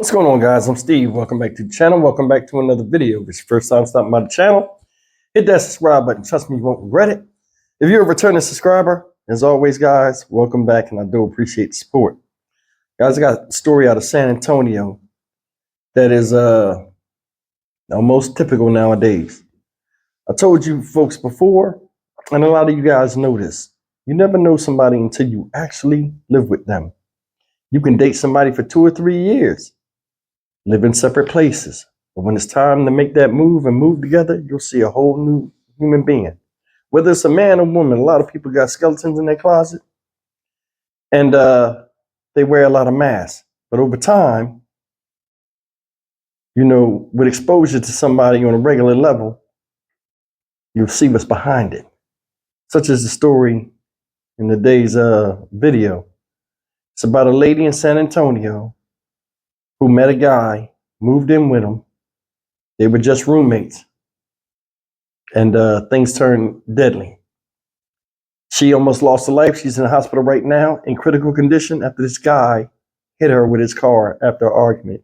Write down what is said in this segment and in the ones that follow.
What's going on, guys? I'm Steve. Welcome back to the channel. Welcome back to another video. If it's your first time stopping by the channel, hit that subscribe button. Trust me, you won't regret it. If you're a returning subscriber, as always, guys, welcome back, and I do appreciate the support. Guys, I got a story out of San Antonio that is almost typical nowadays. I told you folks before, and a lot of you guys know this. You never know somebody until you actually live with them. You can date somebody for 2 or 3 years, live in separate places. But when it's time to make that move and move together, you'll see a whole new human being. Whether it's a man or woman, a lot of people got skeletons in their closet, and they wear a lot of masks. But over time, with exposure to somebody on a regular level, you'll see what's behind it. Such as the story in today's video. It's about a lady in San Antonio who met a guy, moved in with him. They were just roommates, and things turned deadly. She almost lost her life. She's in the hospital right now in critical condition after this guy hit her with his car after an argument,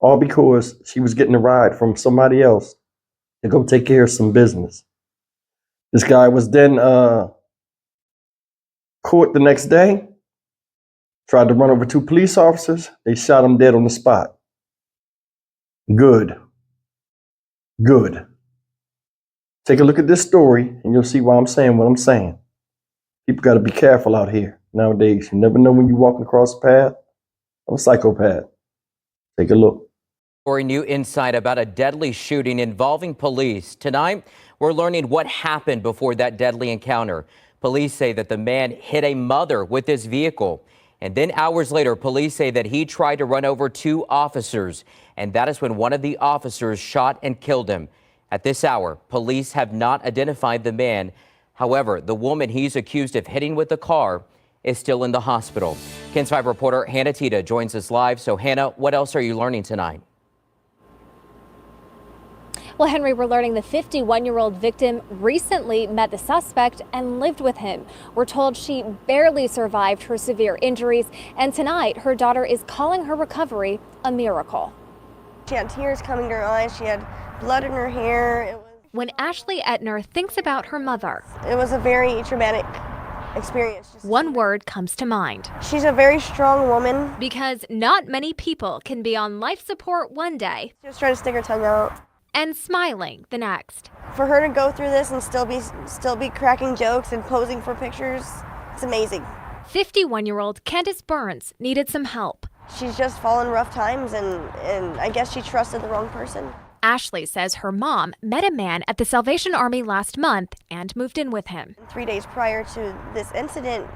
all because she was getting a ride from somebody else to go take care of some business. This guy was then caught the next day, tried to run over 2 police officers. They shot him dead on the spot. Good. Take a look at this story and you'll see why I'm saying what I'm saying. People got to be careful out here nowadays. You never know when you're walking across the path of a psychopath. Take a look. New insight about a deadly shooting involving police. Tonight, we're learning what happened before that deadly encounter. Police say that the man hit a mother with his vehicle. And then hours later, police say that he tried to run over 2 officers. And that is when one of the officers shot and killed him. At this hour, police have not identified the man. However, the woman he's accused of hitting with the car is still in the hospital. KENS 5 reporter Hannah Tita joins us live. So Hannah, what else are you learning tonight? Well, Henry, we're learning the 51-year-old victim recently met the suspect and lived with him. We're told she barely survived her severe injuries, and tonight her daughter is calling her recovery a miracle. She had tears coming to her eyes. She had blood in her hair. When Ashley Etner thinks about her mother, it was a very traumatic experience. One word comes to mind. She's a very strong woman. Because not many people can be on life support one day. She was trying to stick her tongue out. And smiling the next. For her to go through this and still be cracking jokes and posing for pictures, it's amazing. 51-year-old Candace Burns needed some help. She's just fallen rough times, and I guess she trusted the wrong person. Ashley says her mom met a man at the Salvation Army last month and moved in with him. 3 days prior to this incident,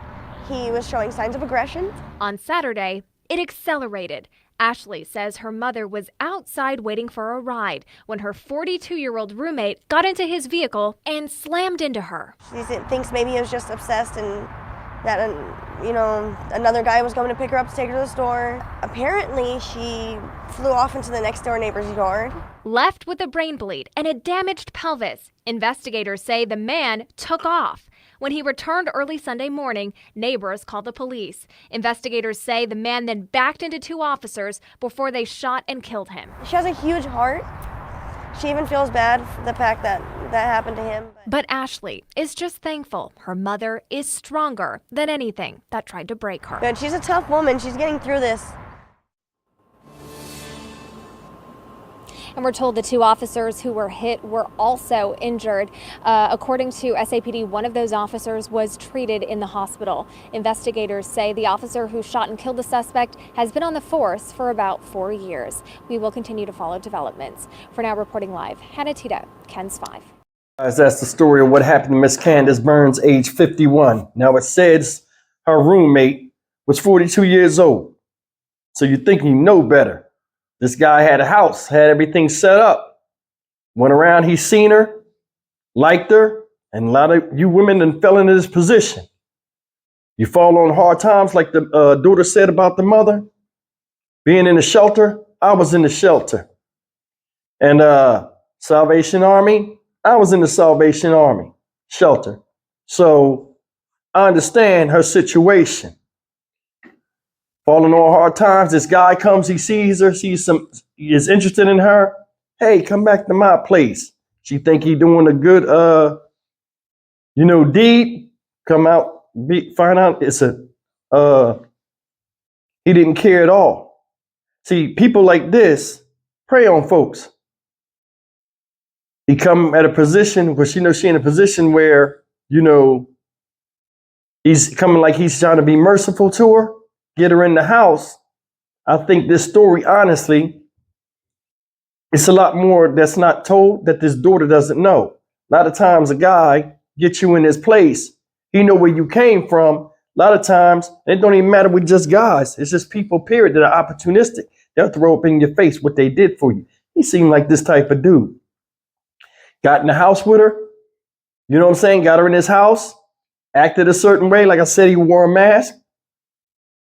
he was showing signs of aggression. On Saturday, it accelerated. Ashley says her mother was outside waiting for a ride when her 42-year-old roommate got into his vehicle and slammed into her. She thinks maybe he was just obsessed and that, another guy was going to pick her up to take her to the store. Apparently, she flew off into the next door neighbor's yard. Left with a brain bleed and a damaged pelvis, investigators say the man took off. When he returned early Sunday morning, neighbors called the police. Investigators say the man then backed into 2 officers before they shot and killed him. She has a huge heart. She even feels bad for the fact that happened to him. But Ashley is just thankful her mother is stronger than anything that tried to break her. But she's a tough woman. She's getting through this. And we're told the 2 officers who were hit were also injured. According to SAPD, one of those officers was treated in the hospital. Investigators say the officer who shot and killed the suspect has been on the force for about 4 years. We will continue to follow developments. For now, reporting live, Hannah Tita, KENS 5. Guys, that's the story of what happened to Miss Candace Burns, age 51. Now, it says her roommate was 42 years old. So you think you know better. This guy had a house, had everything set up. Went around, he seen her, liked her, and a lot of you women then fell into this position. You fall on hard times like the daughter said about the mother. Being in the shelter, I was in the shelter. And Salvation Army, I was in the Salvation Army shelter. So I understand her situation. falling on hard times. This guy comes, he sees her, he is interested in her. Hey, come back to my place. She think he doing a good, deed. Come out, find out it's he didn't care at all. See, people like this prey on folks. He come at a position where she knows she in a position where, he's coming like he's trying to be merciful to her, get her in the house. I think this story, honestly, it's a lot more that's not told that this daughter doesn't know. A lot of times a guy gets you in his place. He know where you came from. A lot of times it don't even matter with just guys. It's just people, period, that are opportunistic. They'll throw up in your face what they did for you. He seemed like this type of dude. Got in the house with her. You know what I'm saying? Got her in his house. Acted a certain way. Like I said, he wore a mask.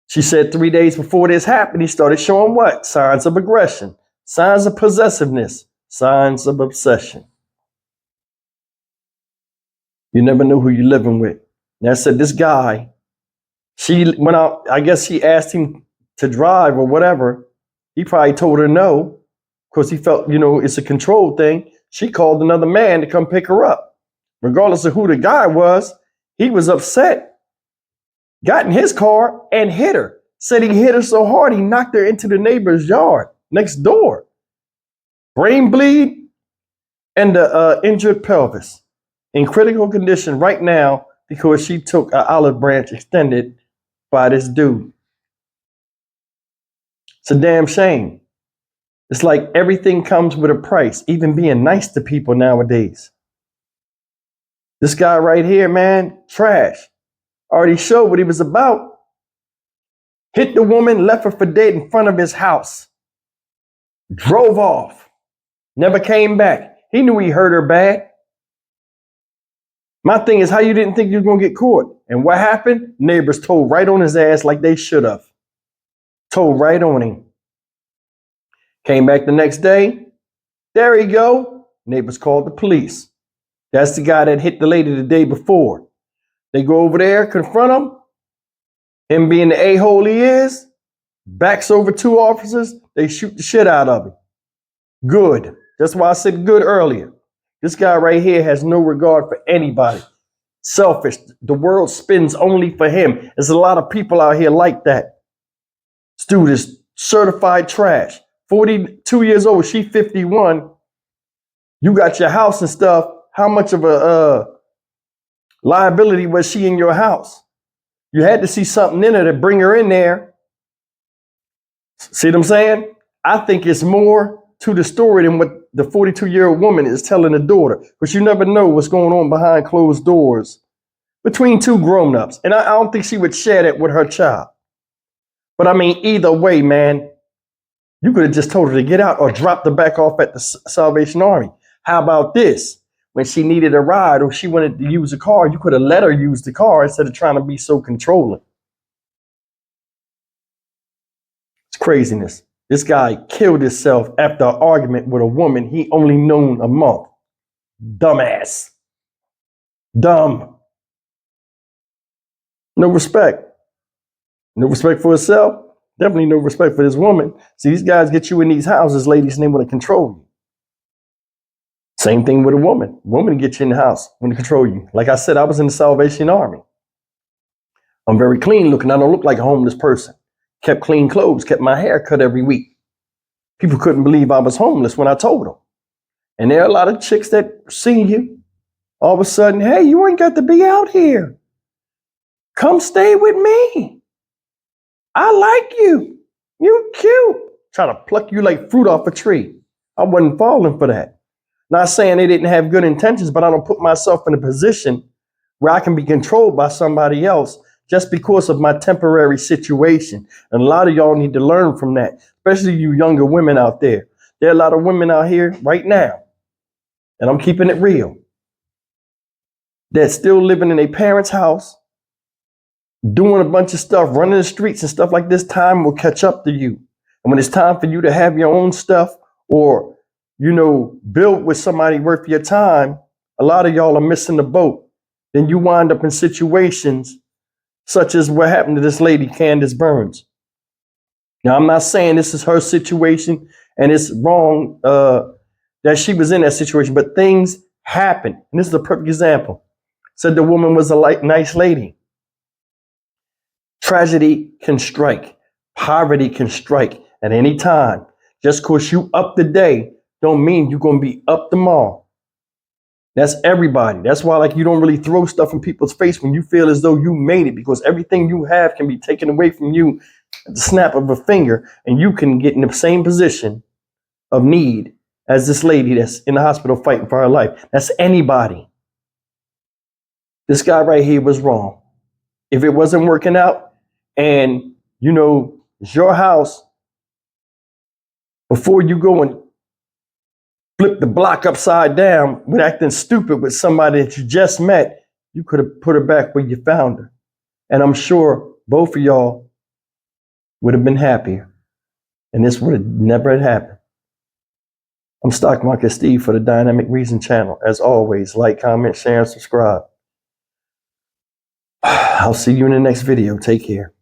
She said 3 days before this happened, he started showing what? Signs of aggression. Signs of possessiveness. Signs of obsession. You never know who you're living with. And I said, this guy, she went out, I guess she asked him to drive or whatever. He probably told her no, because he felt, it's a control thing. She called another man to come pick her up. Regardless of who the guy was, he was upset. Got in his car and hit her. Said he hit her so hard he knocked her into the neighbor's yard next door. Brain bleed and the injured pelvis. In critical condition right now because she took an olive branch extended by this dude. It's a damn shame. It's like everything comes with a price, even being nice to people nowadays. This guy right here, man, trash. Already showed what he was about. Hit the woman, left her for dead in front of his house. Drove off. Never came back. He knew he hurt her bad. My thing is how you didn't think you were going to get caught. And what happened? Neighbors told right on his ass like they should have. Told right on him. Came back the next day. There he go. Neighbors called the police. That's the guy that hit the lady the day before. They go over there, confront him. Him being the a-hole he is, backs over two officers, they shoot the shit out of him. Good. That's why I said good earlier. This guy right here has no regard for anybody. Selfish. The world spins only for him. There's a lot of people out here like that. This dude is certified trash. 42 years old, she 51. You got your house and stuff. How much of a liability was she in your house? You had to see something in her to bring her in there. See what I'm saying? I think it's more to the story than what the 42-year-old woman is telling the daughter, because you never know what's going on behind closed doors between two grown-ups. And I don't think she would share that with her child. But I mean, either way, man, you could have just told her to get out or dropped her back off at the Salvation Army. How about this? When she needed a ride or she wanted to use a car, you could have let her use the car instead of trying to be so controlling. It's craziness. This guy killed himself after an argument with a woman he only known a month. Dumbass. Dumb. No respect. No respect for himself. Definitely no respect for this woman. See, these guys get you in these houses, ladies, and they want to control you. Same thing with a woman. Woman gets you in the house, want to control you. Like I said, I was in the Salvation Army. I'm very clean looking. I don't look like a homeless person. Kept clean clothes, kept my hair cut every week. People couldn't believe I was homeless when I told them. And there are a lot of chicks that see you. All of a sudden, hey, you ain't got to be out here. Come stay with me. I like you. You cute. Try to pluck you like fruit off a tree. I wasn't falling for that. Not saying they didn't have good intentions, but I don't put myself in a position where I can be controlled by somebody else just because of my temporary situation. And a lot of y'all need to learn from that, especially you younger women out there. There are a lot of women out here right now, and I'm keeping it real, that's still living in a parents' house, doing a bunch of stuff, running the streets and stuff like this. Time will catch up to you. And when it's time for you to have your own stuff or build with somebody worth your time, a lot of y'all are missing the boat. Then you wind up in situations such as what happened to this lady, Candace Burns. Now, I'm not saying this is her situation and it's wrong that she was in that situation, but things happen. And this is a perfect example. Said the woman was a nice lady. Tragedy can strike. Poverty can strike at any time. Just because you up today don't mean you're going to be up tomorrow. That's everybody. That's why, like, you don't really throw stuff in people's face when you feel as though you made it, because everything you have can be taken away from you at the snap of a finger, and you can get in the same position of need as this lady that's in the hospital fighting for her life. That's anybody. This guy right here was wrong. If it wasn't working out and, you know, it's your house, before you go and flip the block upside down with acting stupid with somebody that you just met, you could have put her back where you found her. And I'm sure both of y'all would have been happier. And this would have never had happened. I'm Stock Market Steve for the Dynamic Reason channel. As always, like, comment, share, and subscribe. I'll see you in the next video. Take care.